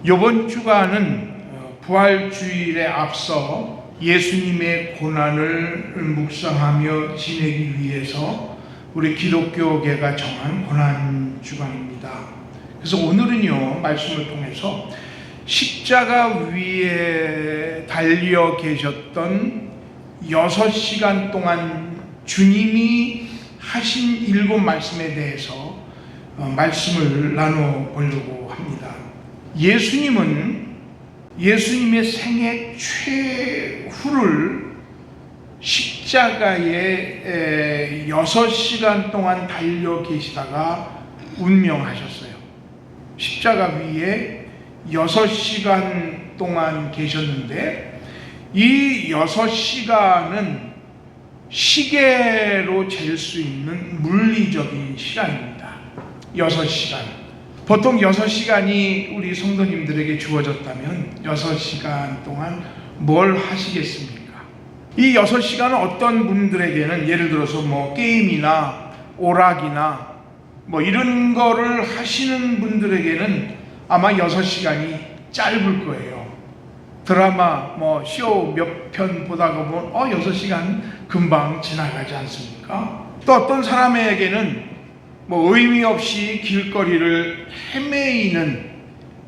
이번 주간은 부활주일에 앞서 예수님의 고난을 묵상하며 지내기 위해서 우리 기독교계가 정한 고난 주간입니다. 그래서 오늘은요, 말씀을 통해서 십자가 위에 달려 계셨던 6시간 동안 주님이 하신 7말씀에 대해서 말씀을 나눠보려고 합니다. 예수님은 예수님의 생애 최후를 십자가에 6시간 동안 달려 계시다가 운명하셨어요. 십자가 위에 6시간 동안 계셨는데, 이 6시간은 시계로 잴 수 있는 물리적인 시간입니다. 6시간. 보통 6시간이 우리 성도님들에게 주어졌다면 6시간 동안 뭘 하시겠습니까? 이 6시간은 어떤 분들에게는 예를 들어서 게임이나 오락이나 이런 거를 하시는 분들에게는 아마 6시간이 짧을 거예요. 드라마 쇼 몇 편 보다가 보면 6시간 금방 지나가지 않습니까? 또 어떤 사람에게는 의미 없이 길거리를 헤매이는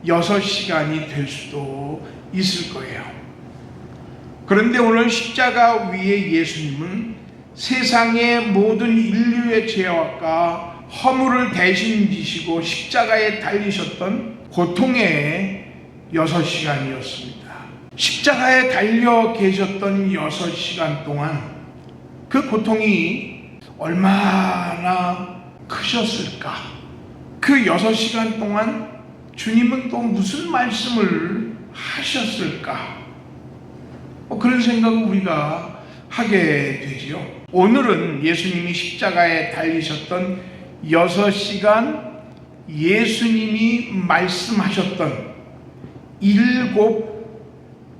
6시간이 될 수도 있을 거예요. 그런데 오늘 십자가 위에 예수님은 세상의 모든 인류의 죄악과 허물을 대신 지시고 십자가에 달리셨던 고통의 6시간이었습니다. 십자가에 달려 계셨던 6시간 동안 그 고통이 얼마나 크셨을까? 그 6시간 동안 주님은 또 무슨 말씀을 하셨을까? 그런 생각을 우리가 하게 되지요. 오늘은 예수님이 십자가에 달리셨던 6시간 예수님이 말씀하셨던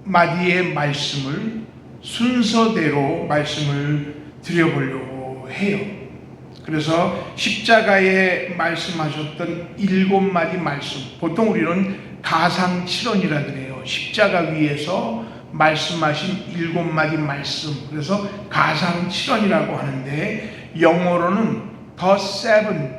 7마디의 말씀을 순서대로 말씀을 드려보려고 해요. 그래서 십자가에 말씀하셨던 7마디 말씀, 보통 우리는 가상칠언이라 그래요. 십자가 위에서 말씀하신 7마디 말씀, 그래서 가상칠언이라고 하는데, 영어로는 The seven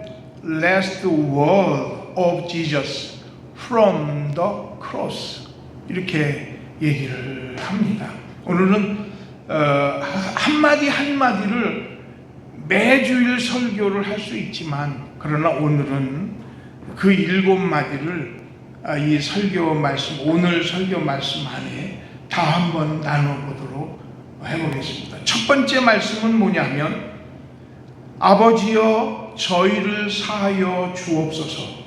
last words of Jesus from the cross, 이렇게 얘기를 합니다. 오늘은 한마디 한마디를 매주일 설교를 할 수 있지만, 그러나 오늘은 그 7마디를 이 설교 말씀, 오늘 설교 말씀 안에 다 한번 나눠보도록 해보겠습니다. 첫 번째 말씀은 뭐냐면, 아버지여 저희를 사하여 주옵소서,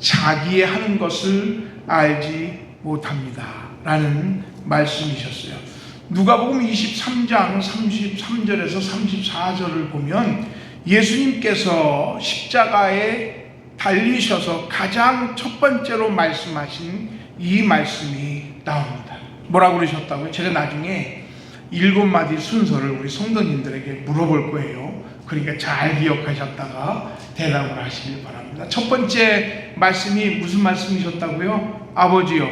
자기의 하는 것을 알지 못합니다 라는 말씀이셨어요. 누가복음 23장 33절에서 34절을 보면 예수님께서 십자가에 달리셔서 가장 첫 번째로 말씀하신 이 말씀이 나옵니다. 뭐라고 그러셨다고요? 제가 나중에 7마디 순서를 우리 성도님들에게 물어볼 거예요. 그러니까 잘 기억하셨다가 대답을 하시길 바랍니다. 첫 번째 말씀이 무슨 말씀이셨다고요? 아버지여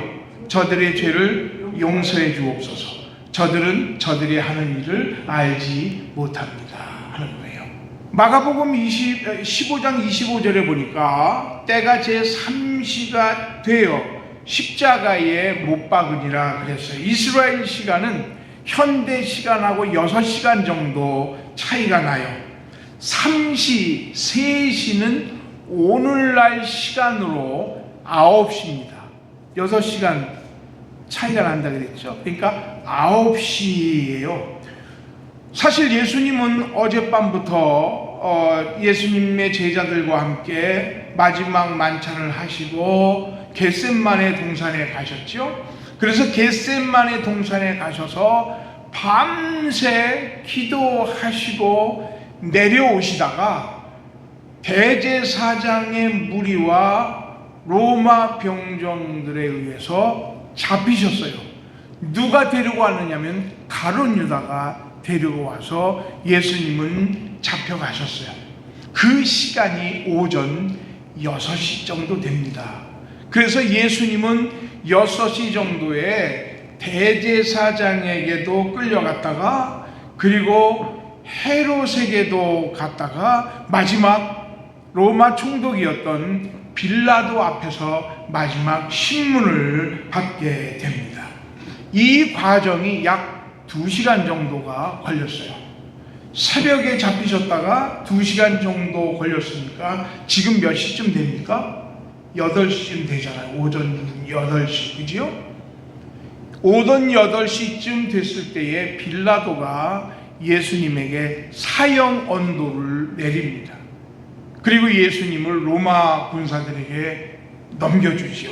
저들의 죄를 용서해 주옵소서, 저들은 저들이 하는 일을 알지 못합니다 하는 거예요. 마가복음 15장 25절에 보니까 때가 제3시가 되어 십자가에 못 박으니라 그랬어요. 이스라엘 시간은 현대 시간하고 6시간 정도 차이가 나요. 3시, 3시는 오늘날 시간으로 9시입니다. 6시간 차이가 난다 그랬죠. 그러니까 9시예요. 사실 예수님은 어젯밤부터 예수님의 제자들과 함께 마지막 만찬을 하시고 겟셋마네 동산에 가셨죠. 그래서 겟셋마네 동산에 가셔서 밤새 기도하시고 내려오시다가 대제사장의 무리와 로마 병정들에 의해서 잡히셨어요. 누가 데리고 왔느냐면 가룟 유다가 데리고 와서 예수님은 잡혀가셨어요. 그 시간이 오전 6시 정도 됩니다. 그래서 예수님은 6시 정도에 대제사장에게도 끌려갔다가 그리고 헤롯에게도 갔다가 마지막 로마 총독이었던 빌라도 앞에서 마지막 신문을 받게 됩니다. 이 과정이 약 2시간 정도가 걸렸어요. 새벽에 잡히셨다가 2시간 정도 걸렸으니까 지금 몇 시쯤 됩니까? 8시쯤 되잖아요. 오전 8시, 그지요? 오전 8시쯤 됐을 때에 빌라도가 예수님에게 사형 언도를 내립니다. 그리고 예수님을 로마 군사들에게 넘겨주지요.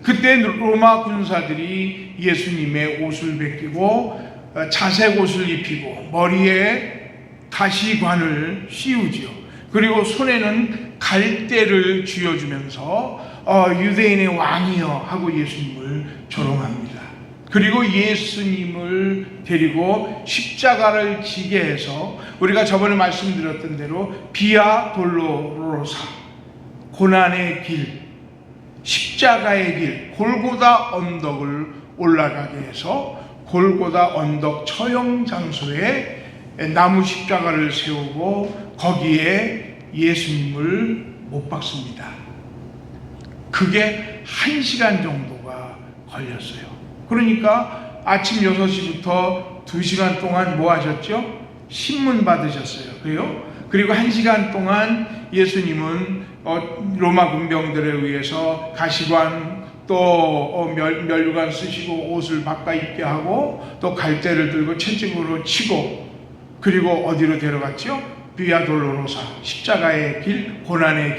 그때 로마 군사들이 예수님의 옷을 벗기고 자색 옷을 입히고 머리에 가시관을 씌우지요. 그리고 손에는 갈대를 쥐어주면서 유대인의 왕이여 하고 예수님을 조롱합니다. 그리고 예수님을 데리고 십자가를 지게 해서 우리가 저번에 말씀드렸던 대로 비아 돌로로사, 고난의 길, 십자가의 길, 골고다 언덕을 올라가게 해서 골고다 언덕 처형 장소에 나무 십자가를 세우고 거기에 예수님을 못 박습니다. 그게 1시간 정도가 걸렸어요. 그러니까 아침 6시부터 2시간 동안 뭐 하셨죠? 신문 받으셨어요. 그래요? 그리고 1시간 동안 예수님은 로마 군병들에 의해서 가시관 또 면류관 쓰시고 옷을 바꿔 입게 하고 또 갈대를 들고 채찍으로 치고 그리고 어디로 데려갔죠? 비아 돌로로사, 십자가의 길, 고난의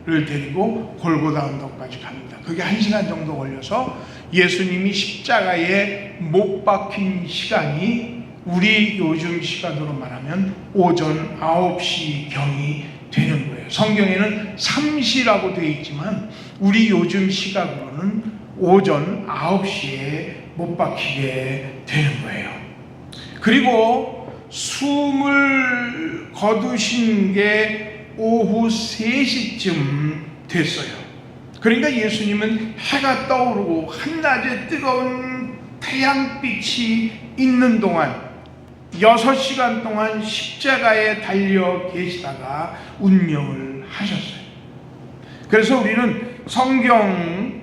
길을 데리고 골고다 언덕까지 갑니다. 그게 1시간 정도 걸려서 예수님이 십자가에 못 박힌 시간이 우리 요즘 시간으로 말하면 오전 9시경이 되는 거예요. 성경에는 3시라고 되어 있지만 우리 요즘 시각으로는 오전 9시에 못 박히게 되는 거예요. 그리고 숨을 거두신 게 오후 3시쯤 됐어요. 그러니까 예수님은 해가 떠오르고 한낮에 뜨거운 태양빛이 있는 동안 6시간 동안 십자가에 달려 계시다가 운명을 하셨어요. 그래서 우리는 성경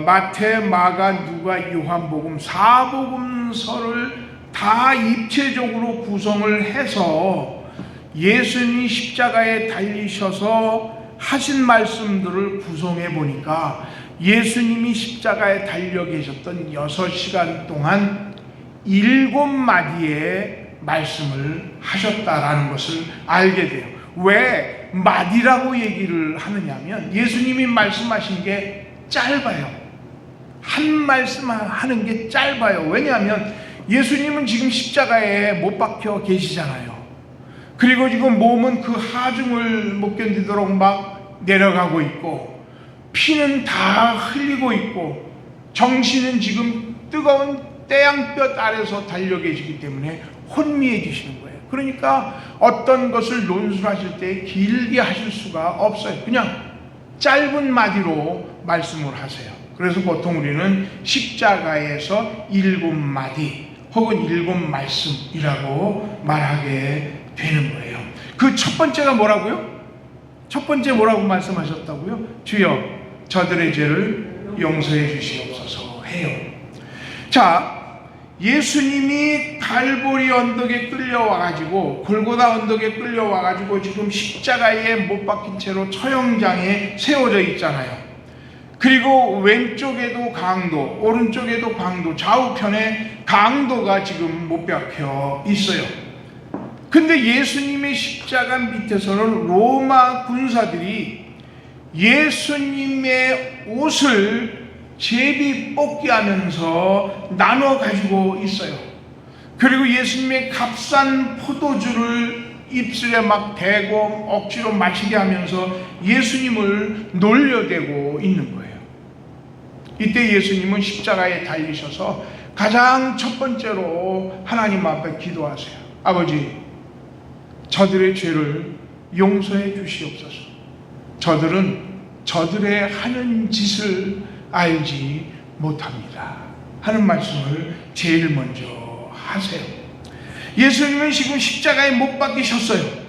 마태, 마가, 누가, 요한복음 4복음서를 다 입체적으로 구성을 해서 예수님이 십자가에 달리셔서 하신 말씀들을 구성해 보니까 예수님이 십자가에 달려 계셨던 6시간 동안 7마디의 말씀을 하셨다라는 것을 알게 돼요. 왜 마디라고 얘기를 하느냐면 예수님이 말씀하신 게 짧아요. 한 말씀 하는 게 짧아요. 왜냐하면 예수님은 지금 십자가에 못 박혀 계시잖아요. 그리고 지금 몸은 그 하중을 못 견디도록 막 내려가고 있고 피는 다 흘리고 있고 정신은 지금 뜨거운 태양볕 아래서 달려 계시기 때문에 혼미해지시는 거예요. 그러니까 어떤 것을 논술하실 때 길게 하실 수가 없어요. 그냥 짧은 마디로 말씀을 하세요. 그래서 보통 우리는 십자가에서 7마디 혹은 7말씀이라고 말하게 되는 거예요. 그 첫 번째가 뭐라고요? 첫 번째 뭐라고 말씀하셨다고요? 주여 저들의 죄를 용서해 주시옵소서 해요. 자, 예수님이 갈보리 언덕에 끌려와가지고 골고다 언덕에 끌려와가지고 지금 십자가에 못 박힌 채로 처형장에 세워져 있잖아요. 그리고 왼쪽에도 강도, 오른쪽에도 강도, 좌우편에 강도가 지금 못 박혀 있어요. 근데 예수님의 십자가 밑에서는 로마 군사들이 예수님의 옷을 제비 뽑기 하면서 나눠 가지고 있어요. 그리고 예수님의 값싼 포도주를 입술에 막 대고 억지로 마시게 하면서 예수님을 놀려대고 있는 거예요. 이때 예수님은 십자가에 달리셔서 가장 첫 번째로 하나님 앞에 기도하세요. 아버지, 저들의 죄를 용서해 주시옵소서. 저들은 저들의 하는 짓을 알지 못합니다 하는 말씀을 제일 먼저 하세요. 예수님은 지금 십자가에 못 박히셨어요.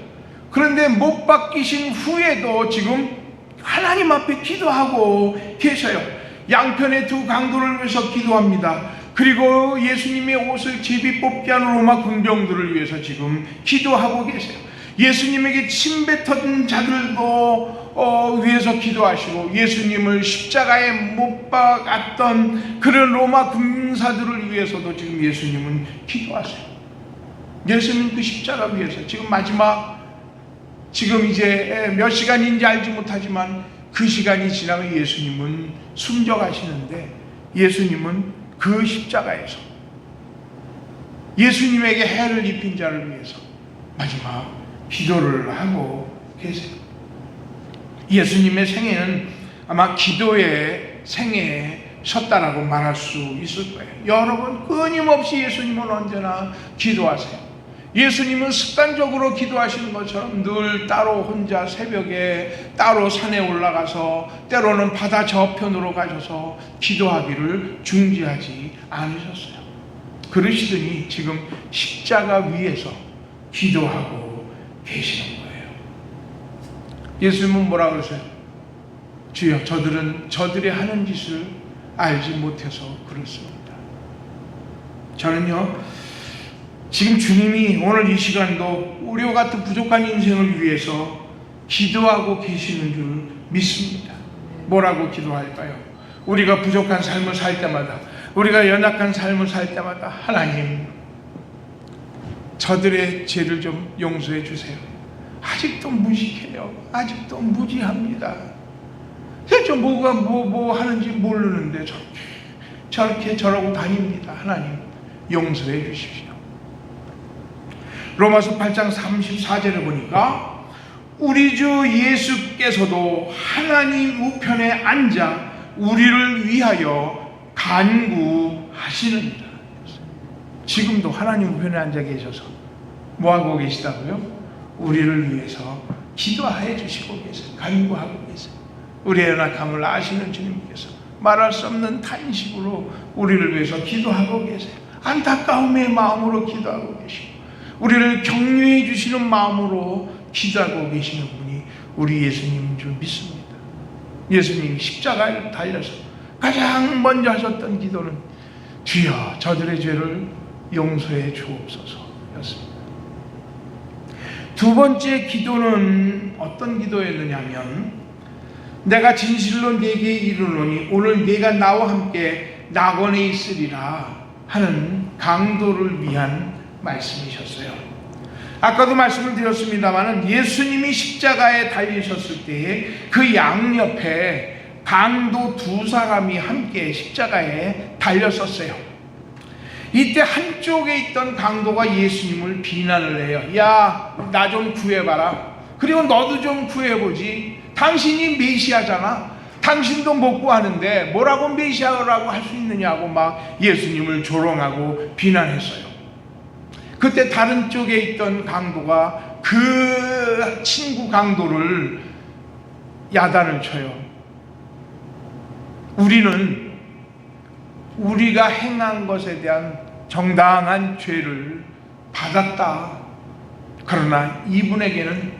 그런데 못 박히신 후에도 지금 하나님 앞에 기도하고 계셔요. 양편의 두 강도를 위해서 기도합니다. 그리고 예수님의 옷을 제비 뽑게 하는 로마 군병들을 위해서 지금 기도하고 계세요. 예수님에게 침 뱉은 자들도 위해서 기도하시고, 예수님을 십자가에 못 박았던 그런 로마 군사들을 위해서도 지금 예수님은 기도하세요. 예수님 그 십자가 위해서 지금 마지막, 지금 이제 몇 시간인지 알지 못하지만 그 시간이 지나면 예수님은 숨져가시는데, 예수님은 그 십자가에서 예수님에게 해를 입힌 자를 위해서 마지막 기도를 하고 계세요. 예수님의 생애는 아마 기도의 생애셨다라고 말할 수 있을 거예요. 여러분, 끊임없이 예수님은 언제나 기도하세요. 예수님은 습관적으로 기도하시는 것처럼 늘 따로 혼자 새벽에 따로 산에 올라가서 때로는 바다 저편으로 가셔서 기도하기를 중지하지 않으셨어요. 그러시더니 지금 십자가 위에서 기도하고 계시는 거예요. 예수님은 뭐라 그러세요? 주여, 저들은 저들의 하는 짓을 알지 못해서 그렇습니다. 저는요, 지금 주님이 오늘 이 시간도 우리와 같은 부족한 인생을 위해서 기도하고 계시는 줄 믿습니다. 뭐라고 기도할까요? 우리가 부족한 삶을 살 때마다, 우리가 연약한 삶을 살 때마다, 하나님, 저들의 죄를 좀 용서해 주세요. 아직도 무식해요. 아직도 무지합니다. 대체 뭐가 뭐 하는지 모르는데 저렇게 저러고 다닙니다. 하나님, 용서해 주십시오. 로마서 8장 34절에 보니까 우리 주 예수께서도 하나님 우편에 앉아 우리를 위하여 간구하시느니라. 지금도 하나님 우편에 앉아 계셔서 뭐하고 계시다고요? 우리를 위해서 기도해 주시고 계세요. 간구하고 계세요. 우리의 연약함을 아시는 주님께서 말할 수 없는 탄식으로 우리를 위해서 기도하고 계세요. 안타까움의 마음으로 기도하고 계시고, 우리를 격려해 주시는 마음으로 기도하고 계시는 분이 우리 예수님인 줄 믿습니다. 예수님이 십자가에 달려서 가장 먼저 하셨던 기도는 주여, 저들의 죄를 용서해 주옵소서 였습니다. 두 번째 기도는 어떤 기도였느냐 하면, 내가 진실로 네게 이르노니 오늘 네가 나와 함께 낙원에 있으리라 하는 강도를 위한 말씀이셨어요. 아까도 말씀을 드렸습니다만, 예수님이 십자가에 달리셨을 때에 그 양옆에 강도 두 사람이 함께 십자가에 달렸었어요. 이때 한쪽에 있던 강도가 예수님을 비난을 해요. 야, 나 좀 구해봐라. 그리고 너도 좀 구해보지. 당신이 메시아잖아. 당신도 못 구하는데 뭐라고 메시아라고 할 수 있느냐고 막 예수님을 조롱하고 비난했어요. 그때 다른 쪽에 있던 강도가 그 친구 강도를 야단을 쳐요. 우리는 우리가 행한 것에 대한 정당한 죄를 받았다. 그러나 이분에게는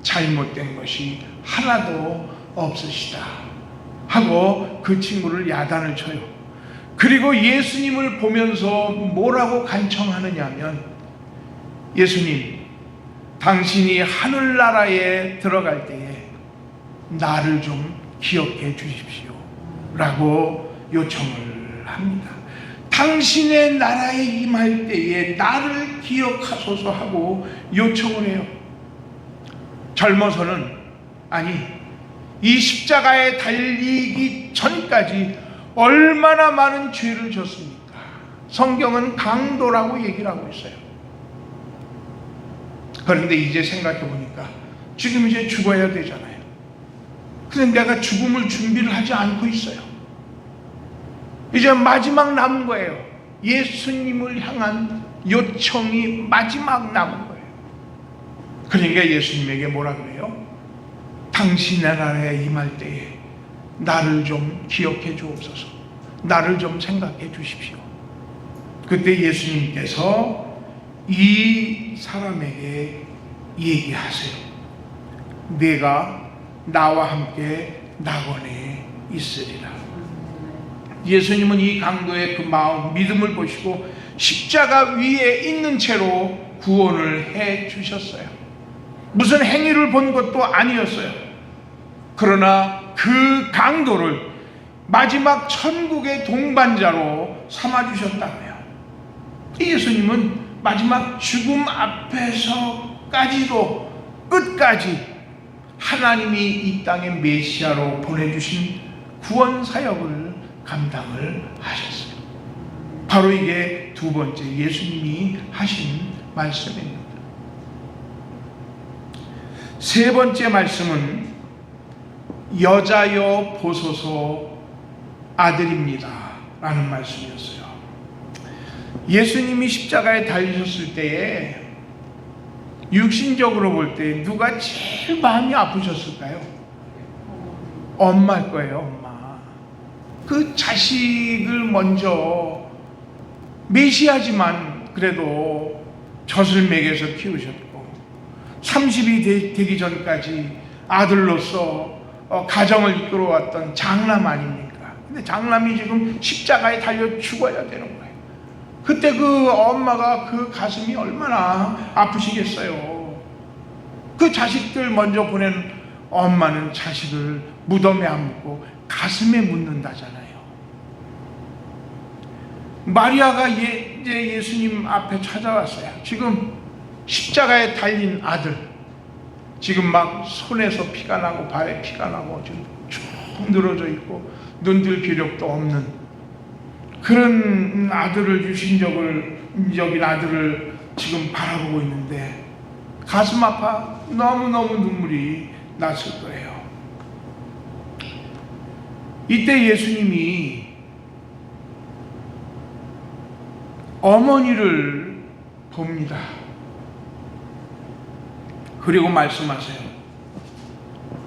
잘못된 것이 하나도 없으시다 하고 그 친구를 야단을 쳐요. 그리고 예수님을 보면서 뭐라고 간청하느냐 하면, 예수님, 당신이 하늘나라에 들어갈 때에 나를 좀 기억해 주십시오 라고 요청을 합니다. 당신의 나라에 임할 때에 나를 기억하소서 하고 요청을 해요. 젊어서는, 아니, 이 십자가에 달리기 전까지 얼마나 많은 죄를 졌습니까? 성경은 강도라고 얘기를 하고 있어요. 그런데 이제 생각해 보니까 지금 이제 죽어야 되잖아요. 그런데 내가 죽음을 준비를 하지 않고 있어요. 이제 마지막 남은 거예요. 예수님을 향한 요청이 마지막 남은 거예요. 그러니까 예수님에게 뭐라 그래요? 당신의 나라에 임할 때에 나를 좀 기억해 주옵소서. 나를 좀 생각해 주십시오. 그때 예수님께서 이 사람에게 얘기하세요. 내가 나와 함께 낙원에 있으리라. 예수님은 이 강도의 그 마음, 믿음을 보시고 십자가 위에 있는 채로 구원을 해 주셨어요. 무슨 행위를 본 것도 아니었어요. 그러나 그 강도를 마지막 천국의 동반자로 삼아주셨다고요. 예수님은 마지막 죽음 앞에서까지도 끝까지 하나님이 이 땅에 메시아로 보내주신 구원 사역을 감당을 하셨어요. 바로 이게 두 번째 예수님이 하신 말씀입니다. 세 번째 말씀은 여자여 보소서 아들입니다 라는 말씀이었어요. 예수님이 십자가에 달리셨을 때에 육신적으로 볼 때 누가 제일 마음이 아프셨을까요? 엄마일 거예요. 엄마. 그 자식을 먼저 메시아지만 그래도 젖을 먹여서 키우셨고 30이 되기 전까지 아들로서 가정을 이끌어왔던 장남 아닙니까? 근데 장남이 지금 십자가에 달려 죽어야 되는 거예요. 그때 그 엄마가 그 가슴이 얼마나 아프시겠어요. 그 자식들 먼저 보낸 엄마는 자식을 무덤에 안 묻고 가슴에 묻는다잖아요. 마리아가 이제 예수님 앞에 찾아왔어요. 지금 십자가에 달린 아들, 지금 막 손에서 피가 나고 발에 피가 나고 지금 쭉 늘어져 있고 눈뜰 기력도 없는 그런 아들을, 유신적인 아들을 지금 바라보고 있는데 가슴 아파 너무너무 눈물이 났을 거예요. 이때 예수님이 어머니를 봅니다. 그리고 말씀하세요.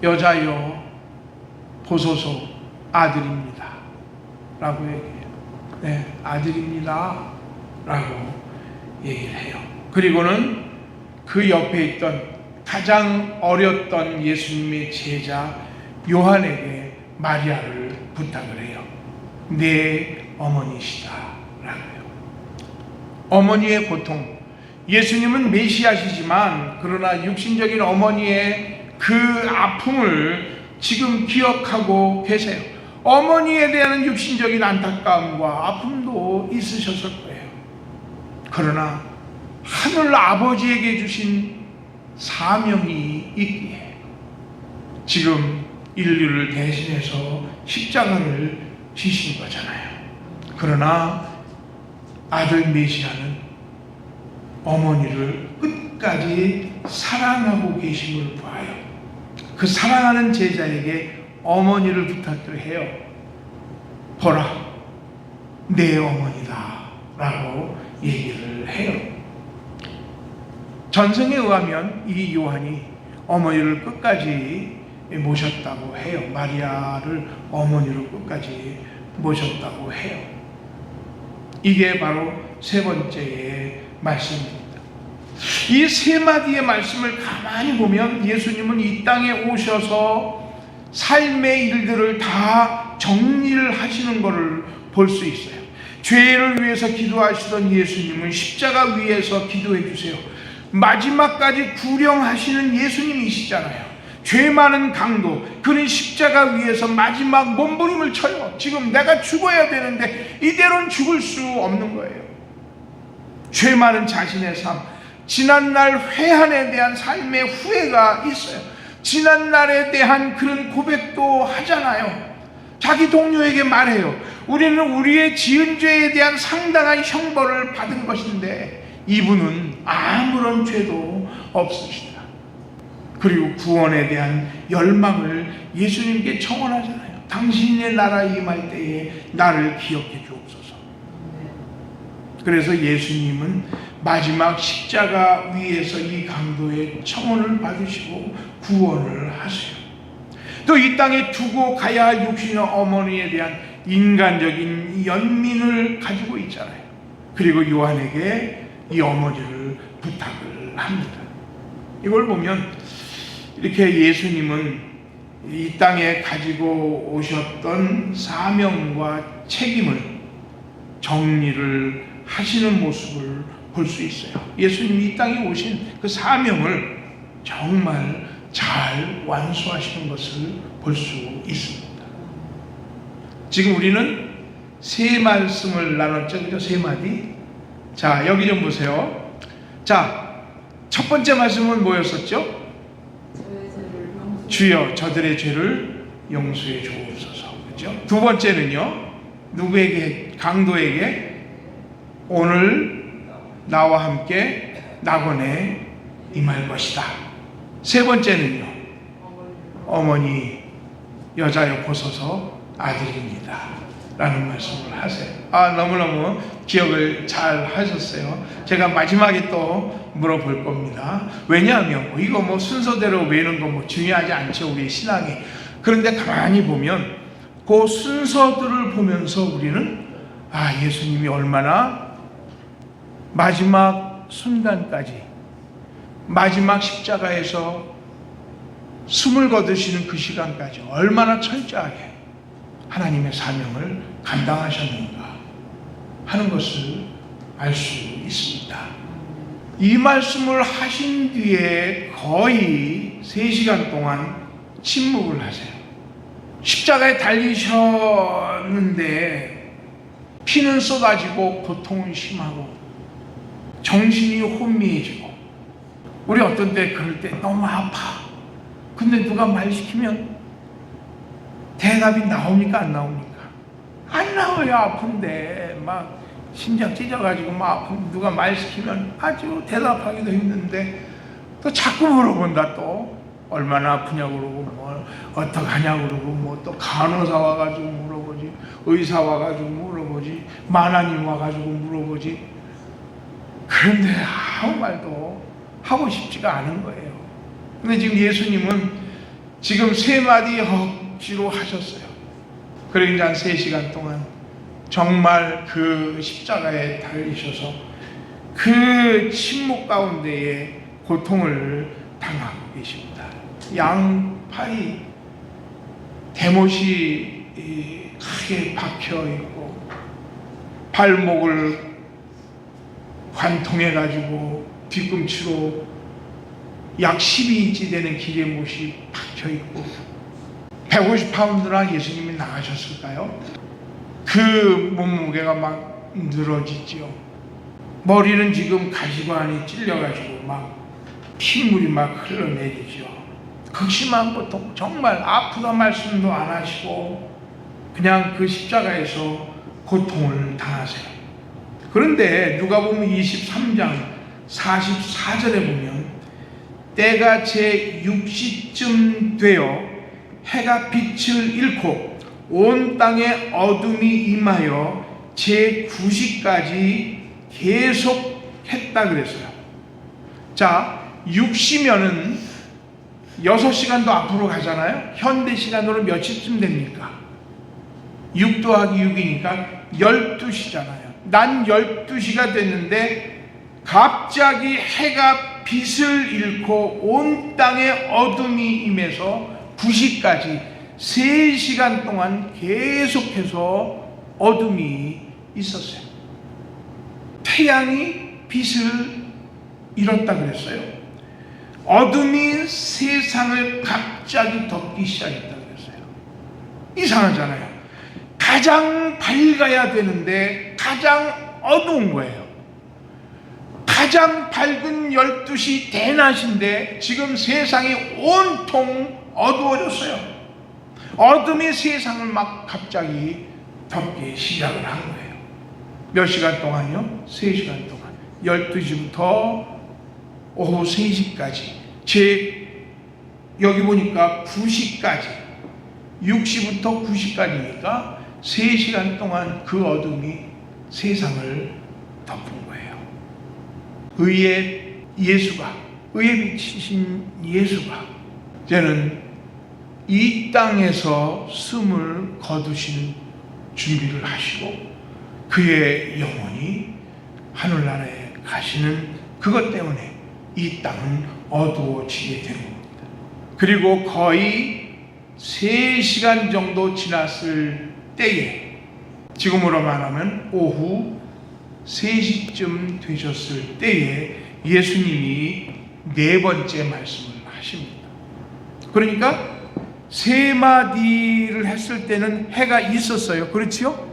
여자여 보소서 아들입니다 라고 얘기해요. 네, 아들입니다 라고 얘기를 해요. 그리고는 그 옆에 있던 가장 어렸던 예수님의 제자 요한에게 마리아를 부탁을 해요. 내 어머니시다 라고요. 어머니의 고통, 예수님은 메시아시지만 그러나 육신적인 어머니의 그 아픔을 지금 기억하고 계세요. 어머니에 대한 육신적인 안타까움과 아픔도 있으셨을 거예요. 그러나 하늘 아버지에게 주신 사명이 있기에 지금 인류를 대신해서 십자가를 지신 거잖아요. 그러나 아들 메시아는 어머니를 끝까지 사랑하고 계심을 보아요. 그 사랑하는 제자에게 어머니를 부탁을 해요. 보라, 내 어머니다 라고 얘기를 해요. 전승에 의하면 이 요한이 어머니를 끝까지 모셨다고 해요. 마리아를 어머니로 끝까지 모셨다고 해요. 이게 바로 세 번째의 말씀입니다. 이 세 마디의 말씀을 가만히 보면 예수님은 이 땅에 오셔서 삶의 일들을 다 정리를 하시는 것을 볼 수 있어요. 죄를 위해서 기도하시던 예수님은 십자가 위에서 기도해 주세요. 마지막까지 구령하시는 예수님이시잖아요. 죄 많은 강도, 그는 십자가 위에서 마지막 몸부림을 쳐요. 지금 내가 죽어야 되는데 이대로는 죽을 수 없는 거예요. 죄 많은 자신의 삶, 지난날 회한에 대한 삶의 후회가 있어요. 지난날에 대한 그런 고백도 하잖아요. 자기 동료에게 말해요. 우리는 우리의 지은 죄에 대한 상당한 형벌을 받은 것인데 이분은 아무런 죄도 없으시다. 그리고 구원에 대한 열망을 예수님께 청원하잖아요. 당신의 나라에 임할 때에 나를 기억해 주옵소서. 그래서 예수님은 마지막 십자가 위에서 이 강도의 청원을 받으시고 구원을 하세요. 또 이 땅에 두고 가야 할 육신의 어머니에 대한 인간적인 연민을 가지고 있잖아요. 그리고 요한에게 이 어머니를 부탁을 합니다. 이걸 보면 이렇게 예수님은 이 땅에 가지고 오셨던 사명과 책임을 정리를 하시는 모습을 볼 수 있어요. 예수님이 이 땅에 오신 그 사명을 정말 잘 완수하시는 것을 볼 수 있습니다. 지금 우리는 세 말씀을 나눴죠. 그죠? 세 마디. 자, 여기 좀 보세요. 자, 첫 번째 말씀은 뭐였었죠? 주여 저들의 죄를 용서해 주옵소서. 그죠? 두 번째는요. 누구에게? 강도에게 오늘 나와 함께 낙원에 임할 것이다. 세 번째는요. 어머니 여자여 보소서 아들입니다 라는 말씀을 하세요. 너무너무 기억을 잘 하셨어요. 제가 마지막에 또 물어볼 겁니다. 왜냐하면 이거 순서대로 외우는 거 중요하지 않죠, 우리 신앙이. 그런데 가만히 보면 그 순서들을 보면서 우리는 예수님이 얼마나 마지막 순간까지, 마지막 십자가에서 숨을 거두시는 그 시간까지 얼마나 철저하게 하나님의 사명을 감당하셨는가 하는 것을 알 수 있습니다. 이 말씀을 하신 뒤에 거의 3시간 동안 침묵을 하세요. 십자가에 달리셨는데 피는 쏟아지고 고통은 심하고 정신이 혼미해지고, 우리 어떤 때 그럴 때 너무 아파. 근데 누가 말 시키면 대답이 나옵니까? 안 나옵니까? 안 나와요. 아픈데 막 심장 찢어가지고 막 아픈데 누가 말 시키면 아주 대답하기도 힘든데 또 자꾸 물어본다. 또 얼마나 아프냐고 그러고 어떡하냐고 그러고 또 간호사 와가지고 물어보지, 의사 와가지고 물어보지, 만화님 와가지고 물어보지. 그런데 아무 말도 하고 싶지가 않은 거예요. 근데 지금 예수님은 지금 3마디 억지로 하셨어요. 그리고 이제 한 3시간 동안 정말 그 십자가에 달리셔서 그 침묵 가운데에 고통을 당하고 계십니다. 양팔이 대못이 크게 박혀 있고 발목을 관통해 가지고 뒤꿈치로 약 12인치 되는 기계못이 박혀 있고 150파운드나 예수님이 나가셨을까요? 그 몸무게가 막 늘어지죠. 머리는 지금 가시관이 찔려가지고 막 핏물이 막 흘러내리죠. 극심한 고통, 정말 아프다 말씀도 안 하시고 그냥 그 십자가에서 고통을 당하세요. 그런데 누가복음 23장 44절에 보면 때가 제6시쯤 되어 해가 빛을 잃고 온 땅에 어둠이 임하여 제9시까지 계속했다 그랬어요. 자, 6시면은 6시간도 앞으로 가잖아요. 현대 시간으로 몇 시쯤 됩니까? 6 더하기 6이니까 12시잖아요. 난 12시가 됐는데 갑자기 해가 빛을 잃고 온 땅에 어둠이 임해서 9시까지 3시간 동안 계속해서 어둠이 있었어요. 태양이 빛을 잃었다 그랬어요. 어둠이 세상을 갑자기 덮기 시작했다 그랬어요. 이상하잖아요. 가장 밝아야 되는데 가장 어두운 거예요. 가장 밝은 12시 대낮인데 지금 세상이 온통 어두워졌어요. 어둠이 세상을 막 갑자기 덮기 시작을 한 거예요. 몇 시간 동안요? 3시간 동안. 12시부터 오후 3시까지. 여기 보니까 9시까지. 6시부터 9시까지니까 3시간 동안 그 어둠이 세상을 덮은 거예요. 의의 예수가, 의의 빛이신 예수가, 저는 이 땅에서 숨을 거두시는 준비를 하시고 그의 영혼이 하늘나라에 가시는 그것 때문에 이 땅은 어두워지게 된 겁니다. 그리고 거의 3시간 정도 지났을 때에, 지금으로 말하면 오후 3시쯤 되셨을 때에 예수님이 4번째 말씀을 하십니다. 그러니까 3마디를 했을 때는 해가 있었어요. 그렇지요?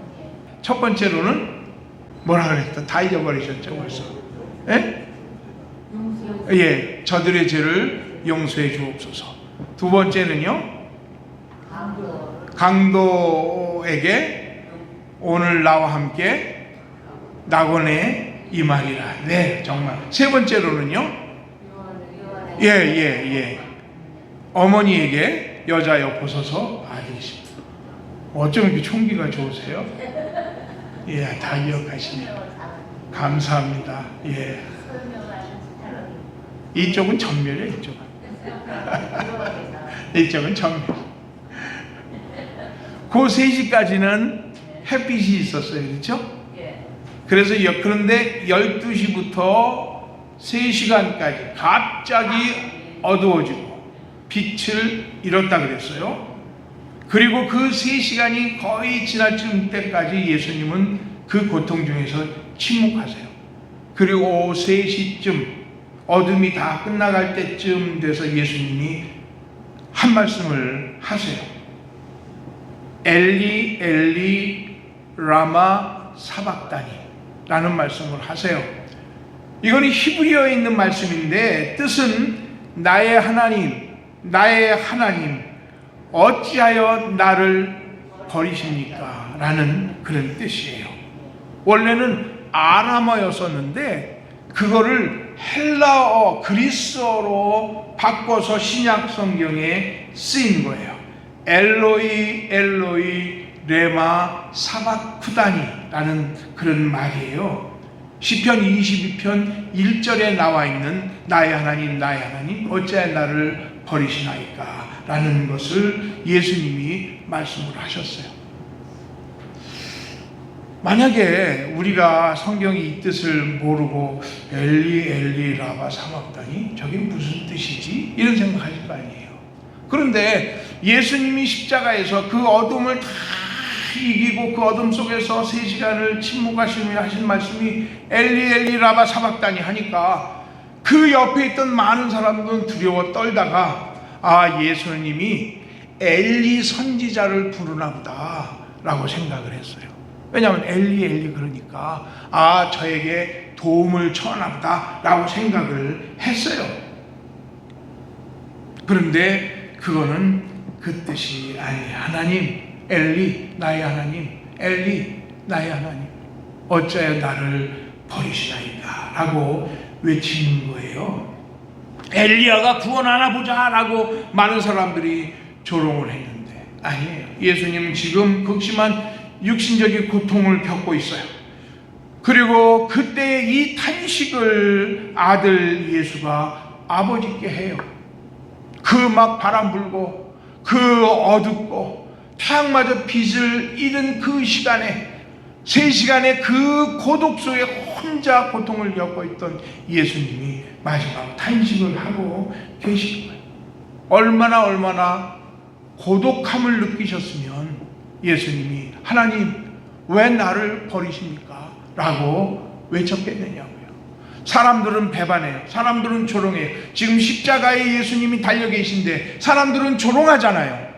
첫 번째로는 뭐라 그랬다? 다 잊어버리셨죠 벌써? 예? 예, 저들의 죄를 용서해 주옵소서. 두 번째는요, 강도에게 오늘 나와 함께 낙원에 임하리라. 네, 정말. 세 번째로는요, 어머니에게 여자여 보소서 아들이십니다. 어쩜 이렇게 총기가 좋으세요? 예, 다 기억하시네요. 감사합니다. 예. 이쪽은 전멸이에요, 이쪽은. 이쪽은 전멸. 그 3시까지는 햇빛이 있었어요, 그렇죠? 그래서 그런데 12시부터 3시간까지 갑자기 어두워지고 빛을 잃었다 그랬어요. 그리고 그 3시간이 거의 지날 때까지 예수님은 그 고통 중에서 침묵하세요. 그리고 오후 3시쯤 어둠이 다 끝나갈 때쯤 돼서 예수님이 한 말씀을 하세요. 엘리 엘리 라마 사박다니 라는 말씀을 하세요. 이건 히브리어에 있는 말씀인데 뜻은 나의 하나님 어찌하여 나를 버리십니까? 라는 그런 뜻이에요. 원래는 아람어였었는데 그거를 헬라어 그리스어로 바꿔서 신약 성경에 쓰인 거예요. 엘로이 엘로이 레마 사박쿠다니 라는 그런 말이에요. 시편 22편 1절에 나와 있는 나의 하나님 어찌하여 나를 버리시나이까 라는 것을 예수님이 말씀을 하셨어요. 만약에 우리가 성경이 이 뜻을 모르고 엘리 엘리 라바 사박다니 저게 무슨 뜻이지? 이런 생각하실 거 아니에요. 그런데 예수님이 십자가에서 그 어둠을 다 이기고 그 어둠 속에서 3시간을 침묵하시며 하신 말씀이 엘리 엘리 라바 사박다니 하니까 그 옆에 있던 많은 사람들은 두려워 떨다가 예수님이 엘리 선지자를 부르나 보다 라고 생각을 했어요. 왜냐하면 엘리 엘리 그러니까 저에게 도움을 청하나 보다 라고 생각을 했어요. 그런데 그거는 그 뜻이 아니에요. 하나님 엘리 나의 하나님 엘리 나의 하나님 어찌하여 나를 버리시나이까 라고 외치는 거예요. 엘리야가 구원하나 보자 라고 많은 사람들이 조롱을 했는데 아니에요. 예수님은 지금 극심한 육신적인 고통을 겪고 있어요. 그리고 그때 이 탄식을 아들 예수가 아버지께 해요. 그 막 바람 불고 그 어둡고 태양마저 빛을 잃은 그 시간에 3시간의 그 고독 속에 혼자 고통을 겪고 있던 예수님이 마지막 탄식을 하고 계신 거예요. 얼마나 고독함을 느끼셨으면 예수님이 하나님 왜 나를 버리십니까? 라고 외쳤겠느냐고요. 사람들은 배반해요. 사람들은 조롱해요. 지금 십자가에 예수님이 달려 계신데 사람들은 조롱하잖아요.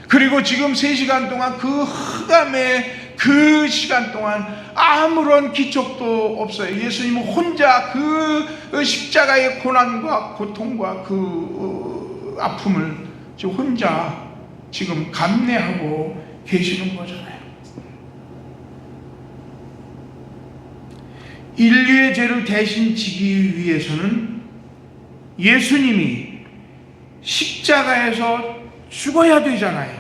그리고 지금 3시간 동안 그 흑암의 그 시간 동안 아무런 기척도 없어요. 예수님은 혼자 그 십자가의 고난과 고통과 그 아픔을 지금 혼자 지금 감내하고 계시는 거잖아요. 인류의 죄를 대신 지기 위해서는 예수님이 십자가에서 죽어야 되잖아요.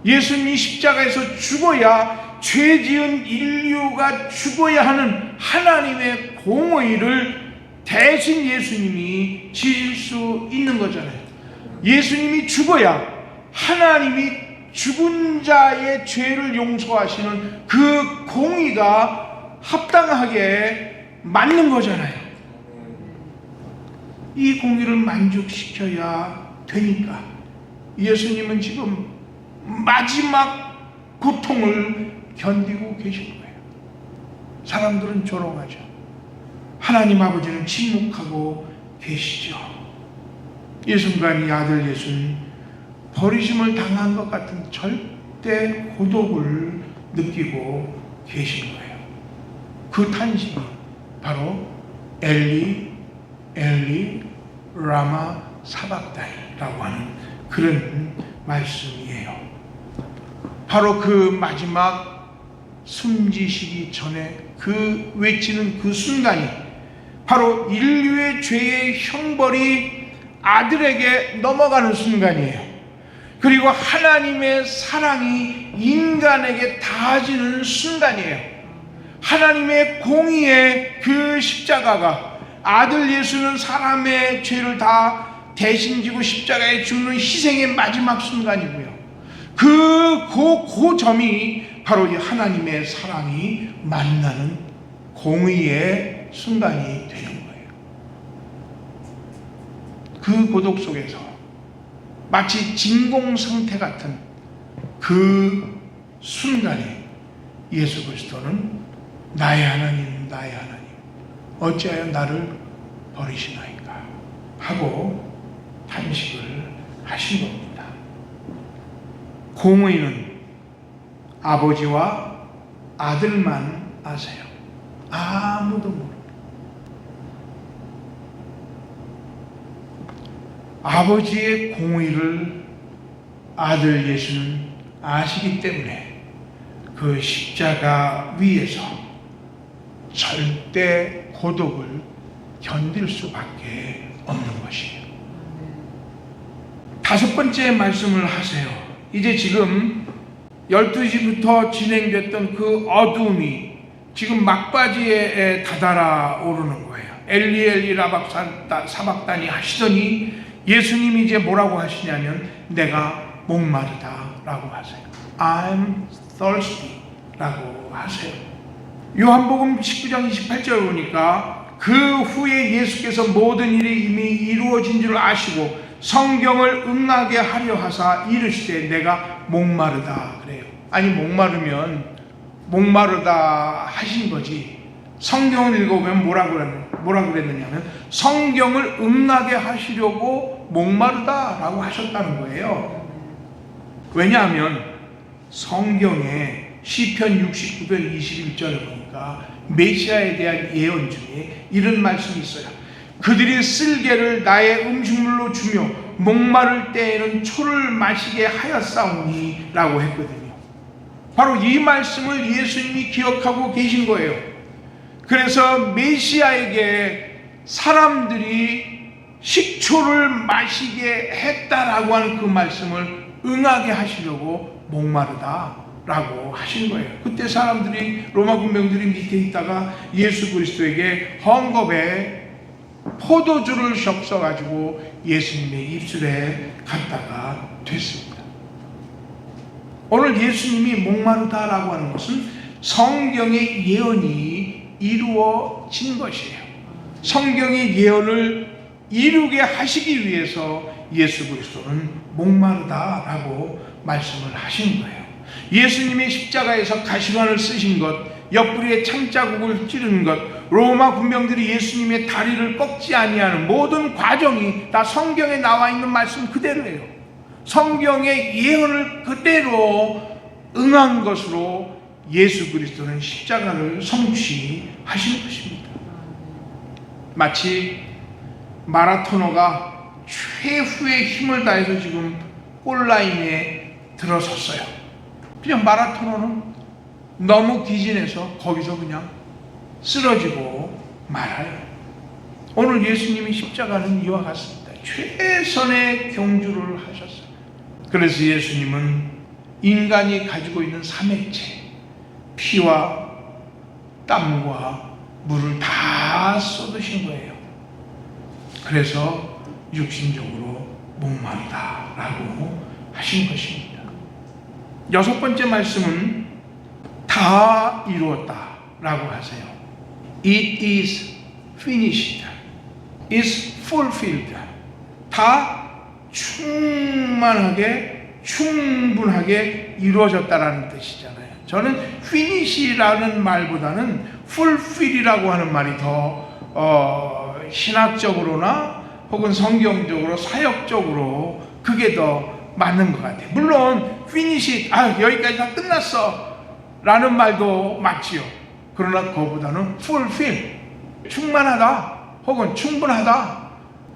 예수님이 십자가에서 죽어야 죄 지은 인류가 죽어야 하는 하나님의 공의를 대신 예수님이 지실 수 있는 거잖아요. 예수님이 죽어야 하나님이 죽은 자의 죄를 용서하시는 그 공의가 합당하게 맞는 거잖아요. 이 공의를 만족시켜야 되니까 예수님은 지금 마지막 고통을 견디고 계신 거예요. 사람들은 조롱하죠. 하나님 아버지는 침묵하고 계시죠. 이 순간 이 아들 예수는 버리심을 당한 것 같은 절대 고독을 느끼고 계신 거예요. 그 탄식이 바로 엘리 엘리 라마 사박다니라고 하는 그런 말씀이에요. 바로 그 마지막 숨지시기 전에 그 외치는 그 순간이 바로 인류의 죄의 형벌이 아들에게 넘어가는 순간이에요. 그리고 하나님의 사랑이 인간에게 닿아지는 순간이에요. 하나님의 공의의 그 십자가가 아들 예수는 사람의 죄를 다 대신 지고 십자가에 죽는 희생의 마지막 순간이고요. 그 점이 바로 이 하나님의 사랑이 만나는 공의의 순간이 되는 거예요. 그 고독 속에서 마치 진공 상태 같은 그 순간에 예수 그리스도는 나의 하나님, 나의 하나님, 어찌하여 나를 버리시나이까 하고 탄식을 하신 겁니다. 공의는 아버지와 아들만 아세요. 아무도 모릅니다. 아버지의 공의를 아들 예수는 아시기 때문에 그 십자가 위에서 절대 고독을 견딜 수밖에 없는 것이에요. 다섯 번째 말씀을 하세요. 이제 지금 12시부터 진행됐던 그 어두움이 지금 막바지에 다다라 오르는 거예요. 엘리 엘리 라박 사박다니 하시더니 예수님이 이제 뭐라고 하시냐면 내가 목마르다 라고 하세요. I'm thirsty 라고 하세요. 요한복음 19장 28절 보니까 그 후에 예수께서 모든 일이 이미 이루어진 줄 아시고 성경을 응하게 하려 하사 이르시되 내가 목마르다 그래요. 아니 목마르면 목마르다 하신 거지. 성경을 읽어보면 뭐라 그랬느냐면 성경을 응하게 하시려고 목마르다라고 하셨다는 거예요. 왜냐하면 성경에 시편 69편 21절을 보니까 메시아에 대한 예언 중에 이런 말씀이 있어요. 그들이 쓸개를 나의 음식물로 주며 목마를 때에는 초를 마시게 하였사오니 라고 했거든요. 바로 이 말씀을 예수님이 기억하고 계신 거예요. 그래서 메시아에게 사람들이 식초를 마시게 했다라고 하는 그 말씀을 응하게 하시려고 목마르다라고 하신 거예요. 그때 사람들이 로마 군병들이 밑에 있다가 예수 그리스도에게 헝겊에 포도주를 적셔가지고 예수님의 입술에 갖다가 됐습니다. 오늘 예수님이 목마르다라고 하는 것은 성경의 예언이 이루어진 것이에요. 성경의 예언을 이루게 하시기 위해서 예수 그리스도는 목마르다라고 말씀을 하신 거예요. 예수님이 십자가에서 가시관을 쓰신 것, 옆구리에 창자국을 찌르는 것, 로마 군병들이 예수님의 다리를 꺾지 아니하는 모든 과정이 다 성경에 나와 있는 말씀 그대로예요. 성경의 예언을 그대로 응한 것으로 예수 그리스도는 십자가를 성취하신 것입니다. 마치 마라토너가 최후의 힘을 다해서 지금 골라인에 들어섰어요. 그냥 마라토너는 너무 기진해서 거기서 그냥 쓰러지고 말아요. 오늘 예수님이 십자가는 이와 같습니다. 최선의 경주를 하셨어요. 그래서 예수님은 인간이 가지고 있는 삼액체, 피와 땀과 물을 다 쏟으신 거예요. 그래서 육신적으로 목마르다 라고 하신 것입니다. 여섯 번째 말씀은 다 이루었다 라고 하세요. It is finished. It's fulfilled. 다 충분하게 이루어졌다라는 뜻이잖아요. 저는 finish라는 말보다는 fulfill이라고 하는 말이 더 신학적으로나 혹은 성경적으로 사역적으로 그게 더 맞는 것 같아요. 물론 finish, 여기까지 다 끝났어 라는 말도 맞지요. 그러나 그거보다는 fulfill, 충만하다 혹은 충분하다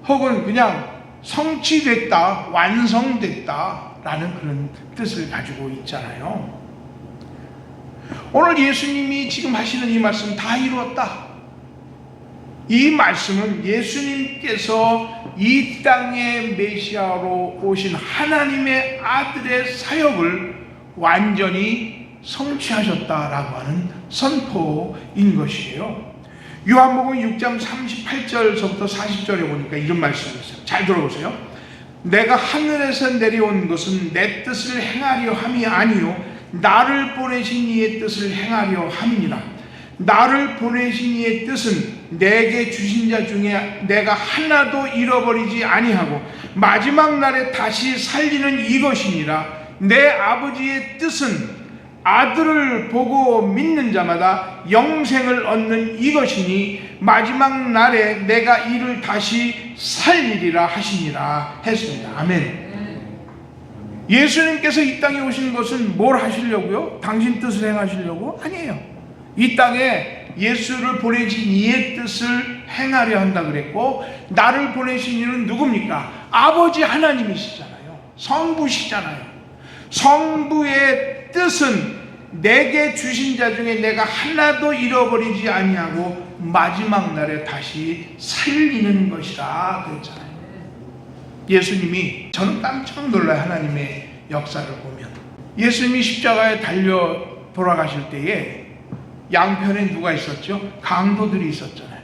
혹은 그냥 성취됐다, 완성됐다 라는 그런 뜻을 가지고 있잖아요. 오늘 예수님이 지금 하시는 이 말씀, 다 이루었다, 이 말씀은 예수님께서 이 땅에 메시아로 오신 하나님의 아들의 사역을 완전히 성취하셨다라고 하는 선포인 것이에요. 요한복음 6장 38절서부터 40절에 보니까 이런 말씀이 있어요. 잘 들어보세요. 내가 하늘에서 내려온 것은 내 뜻을 행하려 함이 아니요 나를 보내신 이의 뜻을 행하려 함이니라. 나를 보내신 이의 뜻은 내게 주신 자 중에 내가 하나도 잃어버리지 아니하고 마지막 날에 다시 살리는 이것이니라. 내 아버지의 뜻은 아들을 보고 믿는 자마다 영생을 얻는 이것이니 마지막 날에 내가 이를 다시 살리리라 하시니라 했습니다. 아멘. 예수님께서 이 땅에 오신 것은 뭘 하시려고요? 당신 뜻을 행하시려고? 아니에요. 이 땅에 예수를 보내신 이의 뜻을 행하려 한다 그랬고, 나를 보내신 이는 누굽니까? 아버지 하나님이시잖아요. 성부시잖아요. 성부의 뜻은 내게 주신 자 중에 내가 하나도 잃어버리지 아니하고 마지막 날에 다시 살리는 것이라 그랬잖아요. 예수님이, 저는 깜짝 놀라요. 하나님의 역사를 보면 예수님이 십자가에 달려 돌아가실 때에 양편에 누가 있었죠? 강도들이 있었잖아요.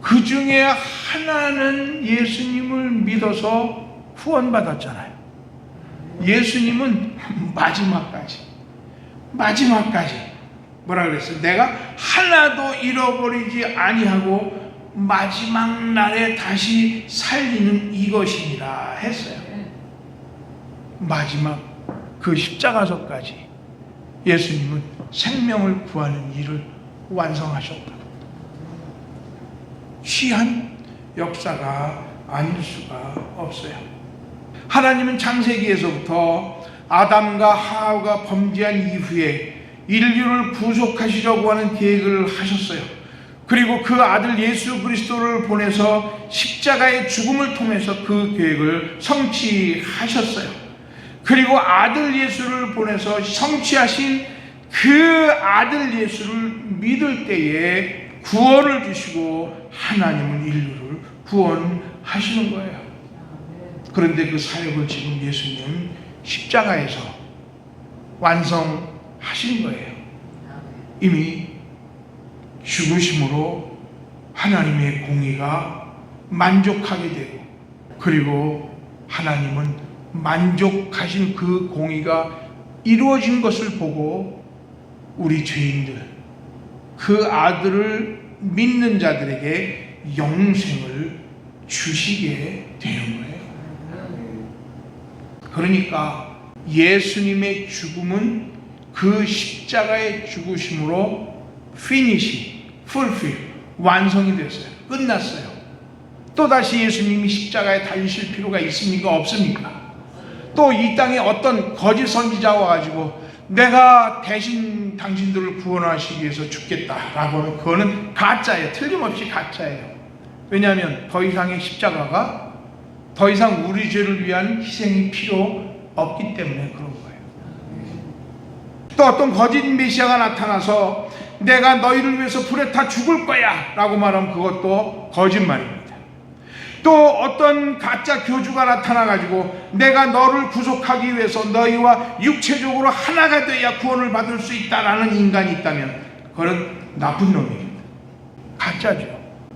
그 중에 하나는 예수님을 믿어서 구원받았잖아요. 예수님은 마지막까지 뭐라 그랬어요? 내가 하나도 잃어버리지 아니하고 마지막 날에 다시 살리는 이것이니라 했어요. 마지막 그 십자가서까지 예수님은 생명을 구하는 일을 완성하셨다. 쉬한 역사가 아닐 수가 없어요. 하나님은 창세기에서부터 아담과 하와가 범죄한 이후에 인류를 구속하시려고 하는 계획을 하셨어요. 그리고 그 아들 예수 그리스도를 보내서 십자가의 죽음을 통해서 그 계획을 성취하셨어요. 그리고 아들 예수를 보내서 성취하신 그 아들 예수를 믿을 때에 구원을 주시고 하나님은 인류를 구원하시는 거예요. 그런데 그 사역을 지금 예수님은 십자가에서 완성하신 거예요. 이미 죽으심으로 하나님의 공의가 만족하게 되고, 그리고 하나님은 만족하신 그 공의가 이루어진 것을 보고 우리 죄인들, 그 아들을 믿는 자들에게 영생을 주시게 되는 거예요. 그러니까 예수님의 죽음은 그 십자가의 죽으심으로 finish, fulfill, 완성이 됐어요. 끝났어요. 또다시 예수님이 십자가에 달리실 필요가 있습니까? 없습니까? 또 이 땅에 어떤 거짓 선지자가 와가지고 내가 대신 당신들을 구원하시기 위해서 죽겠다라고 하면 그거는 가짜예요. 틀림없이 가짜예요. 왜냐하면 더 이상의 십자가가, 더 이상 우리 죄를 위한 희생이 필요 없기 때문에 그런 거예요. 또 어떤 거짓 메시아가 나타나서 내가 너희를 위해서 불에 타 죽을 거야 라고 말하면 그것도 거짓말입니다. 또 어떤 가짜 교주가 나타나가지고 내가 너를 구속하기 위해서 너희와 육체적으로 하나가 돼야 구원을 받을 수 있다라는 인간이 있다면 그건 나쁜 놈입니다. 가짜죠.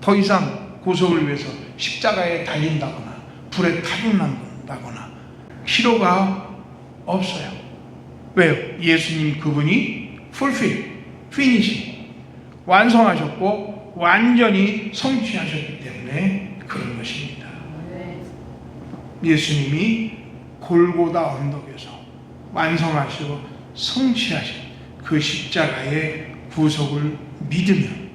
더 이상 구속을 위해서 십자가에 달린다거나 불에 타죽는다거나 필요가 없어요. 왜요? 예수님 그분이 finish 완성하셨고 완전히 성취하셨기 때문에 그런 것입니다. 예수님이 골고다 언덕에서 완성하시고 성취하신 그 십자가의 구속을 믿으면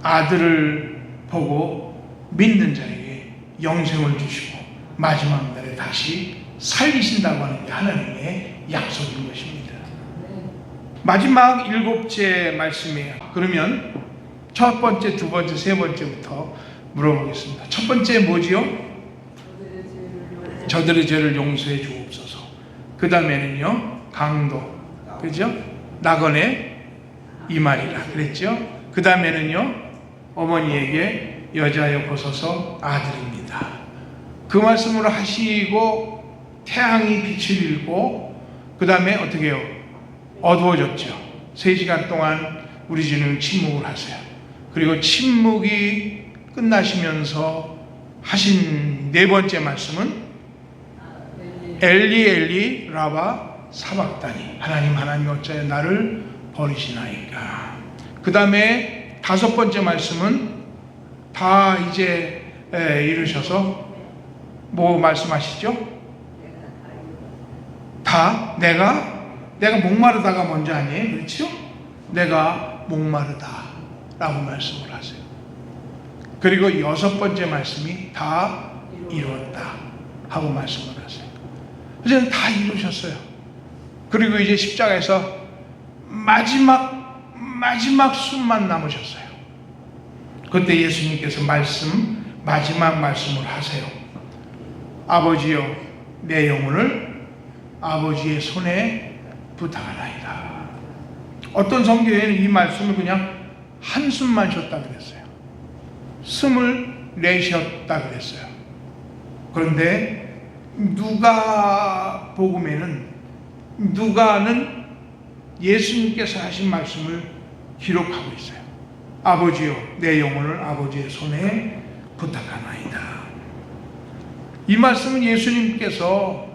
아들을 보고 믿는 자에게 영생을 주시고 마지막 날에 다시 살리신다고 하는 게 하나님의 약속인 것입니다. 마지막 7째 말씀이에요. 그러면 첫 번째, 두 번째, 세 번째부터 물어보겠습니다. 첫 번째 뭐지요? 저들의 죄를 용서해 주옵소서. 그 다음에는요, 강도, 그죠? 나그네 이 말이라 그랬죠? 그 다음에는요, 어머니에게 여자여 보소서 아들입니다. 그 말씀을 하시고 태양이 빛을 잃고 그 다음에 어떻게 해요? 어두워졌죠. 3시간 동안 우리 주님 침묵을 하세요. 그리고 침묵이 끝나시면서 하신 네 번째 말씀은 엘리 엘리 라바 사박다니, 하나님 하나님 어찌하여 나를 버리시나이까. 그 다음에 5번째 말씀은 다 이제 이루셔서 뭐 말씀하시죠? 다 내가 목마르다가 먼저 아니에요? 그렇죠? 내가 목마르다 라고 말씀을 하세요. 그리고 6번째 말씀이 다 이루었다 하고 말씀을 하세요. 이제는 다 이루셨어요. 그리고 이제 십자가에서 마지막 숨만 남으셨어요. 그때 예수님께서 마지막 말씀을 하세요. 아버지여, 내 영혼을 아버지의 손에 부탁하나이다. 어떤 성경에는 이 말씀을 그냥 한숨만 쉬었다 그랬어요. 숨을 내쉬었다 그랬어요. 그런데 누가는 예수님께서 하신 말씀을 기록하고 있어요. 아버지여, 내 영혼을 아버지의 손에 부탁하나이다. 이 말씀은 예수님께서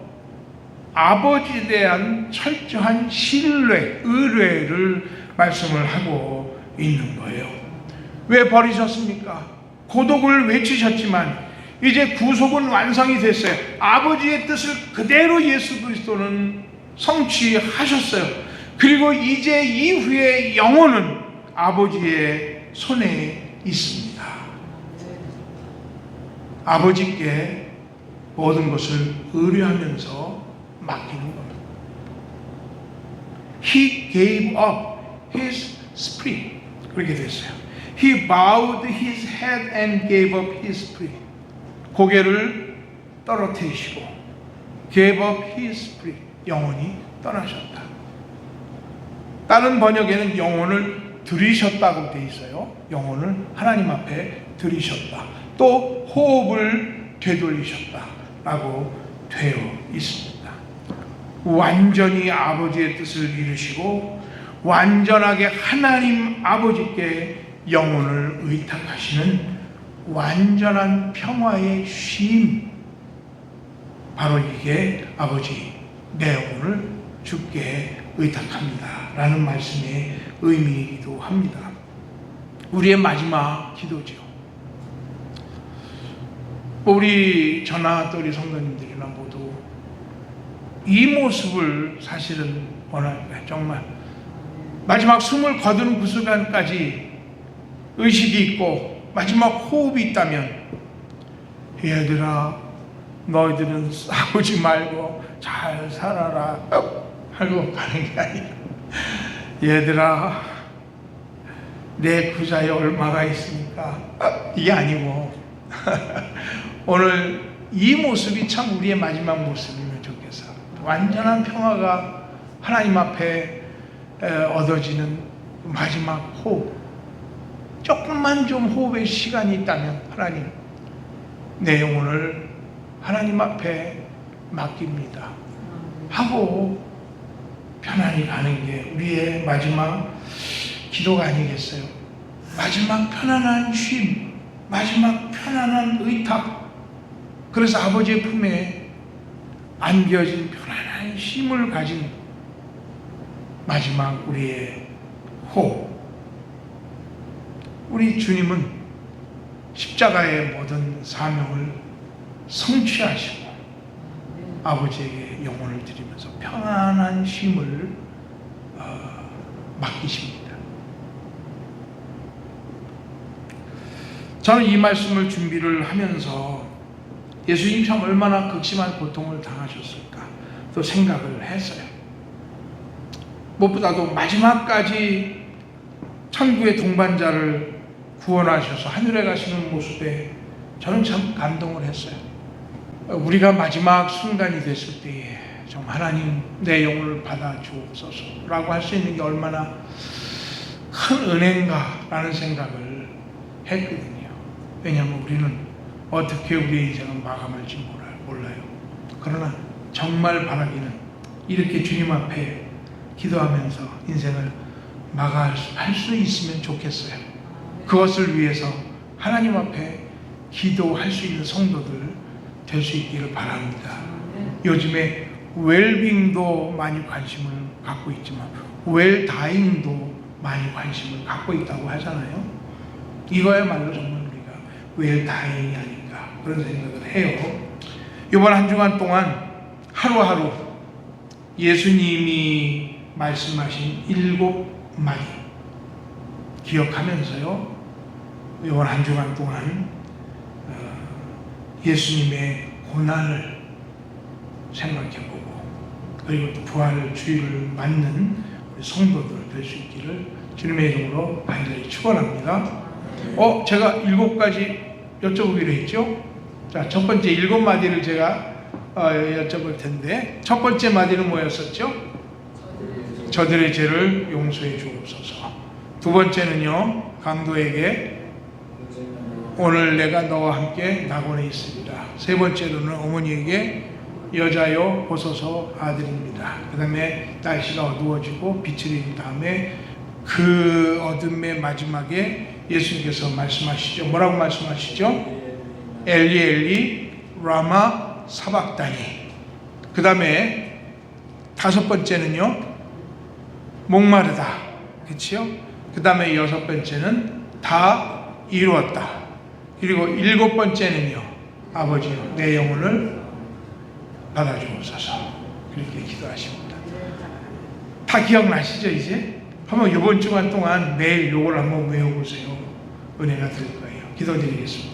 아버지에 대한 철저한 신뢰, 의뢰를 말씀을 하고 있는 거예요. 왜 버리셨습니까? 고독을 외치셨지만 이제 구속은 완성이 됐어요. 아버지의 뜻을 그대로 예수 그리스도는 성취하셨어요. 그리고 이제 이후에 영혼은 아버지의 손에 있습니다. 아버지께 모든 것을 의뢰하면서 맡기는 겁니다. He gave up his spirit. 그렇게 됐어요. He bowed his head and gave up his spirit. 고개를 떨어뜨리시고 gave up his spirit. 영혼이 떠나셨다. 다른 번역에는 영혼을 들이셨다고 되어 있어요. 영혼을 하나님 앞에 들이셨다. 또 호흡을 되돌리셨다라고 되어 있습니다. 완전히 아버지의 뜻을 이루시고 완전하게 하나님 아버지께 영혼을 의탁하시는 완전한 평화의 쉼, 바로 이게 아버지 내 영혼을 주께 의탁합니다 라는 말씀의 의미이기도 합니다. 우리의 마지막 기도죠. 우리 저나 또 우리 성도님들이나 모두 이 모습을 사실은 원합니다. 정말 마지막 숨을 거두는 그 순간까지 의식이 있고 마지막 호흡이 있다면, 얘들아 너희들은 싸우지 말고 잘 살아라 하고 가는 게 아니라, 얘들아 내 구자에 얼마가 있습니까? 이게 아니고 오늘 이 모습이 참 우리의 마지막 모습이면 좋겠어. 완전한 평화가 하나님 앞에 얻어지는 마지막 호흡. 조금만 좀 호흡의 시간이 있다면 하나님, 내 영혼을 하나님 앞에 맡깁니다 하고 편안히 가는 게 우리의 마지막 기도가 아니겠어요? 마지막 편안한 쉼, 마지막 편안한 의탁, 그래서 아버지의 품에 안겨진 편안한 쉼을 가진 마지막 우리의 호흡. 우리 주님은 십자가의 모든 사명을 성취하시고 아버지에게 영혼을 드리면서 편안한 쉼을 맡기십니다. 저는 이 말씀을 준비를 하면서 예수님 참 얼마나 극심한 고통을 당하셨을까 또 생각을 했어요. 무엇보다도 마지막까지 천국의 동반자를 구원하셔서 하늘에 가시는 모습에 저는 참 감동을 했어요. 우리가 마지막 순간이 됐을 때에 좀 하나님 내 영혼을 받아 주옵소서 라고 할 수 있는 게 얼마나 큰 은혜인가라는 생각을 했거든요. 왜냐하면 우리는 어떻게 우리의 인생을 마감할지 몰라요. 그러나 정말 바라기는 이렇게 주님 앞에 기도하면서 인생을 마감할 수 있으면 좋겠어요. 그것을 위해서 하나님 앞에 기도할 수 있는 성도들 될 수 있기를 바랍니다. 요즘에 웰빙도 많이 관심을 갖고 있지만 웰다잉도 많이 관심을 갖고 있다고 하잖아요. 이거야말로 정말 우리가 웰다잉이 아닌가 그런 생각을 해요. 이번 한 주간 동안 하루하루 예수님이 말씀하신 7마디 기억하면서요, 이번 한 주간 동안 예수님의 고난을 생각해보고 그리고 또 부활 주일을 맞는 우리 성도들 될 수 있기를 주님의 이름으로 간절히 축원합니다. 제가 7가지 여쭤보기로 했죠. 자, 첫 번째 7마디를 제가 여쭤볼 텐데, 첫 번째 마디는 뭐였었죠? 저들의 죄를 용서해 주옵소서. 두 번째는요, 강도에게 오늘 내가 너와 함께 낙원에 있으리라. 세 번째로는 어머니에게 여자여 보소서 아들입니다. 그 다음에 날씨가 어두워지고 빛을 잃은 다음에 그 어둠의 마지막에 예수님께서 말씀하시죠. 뭐라고 말씀하시죠? 엘리 엘리 라마 사박다니. 그 다음에 다섯 번째는요, 목마르다. 그렇죠? 그 다음에 여섯 번째는 다 이루었다. 그리고 7번째는요, 아버지요 내 영혼을 받아주옵소서. 그렇게 기도하십니다. 다 기억나시죠? 이제 한번 이번 주간 동안 매일 요걸 한번 외워보세요. 은혜가 될 거예요. 기도드리겠습니다.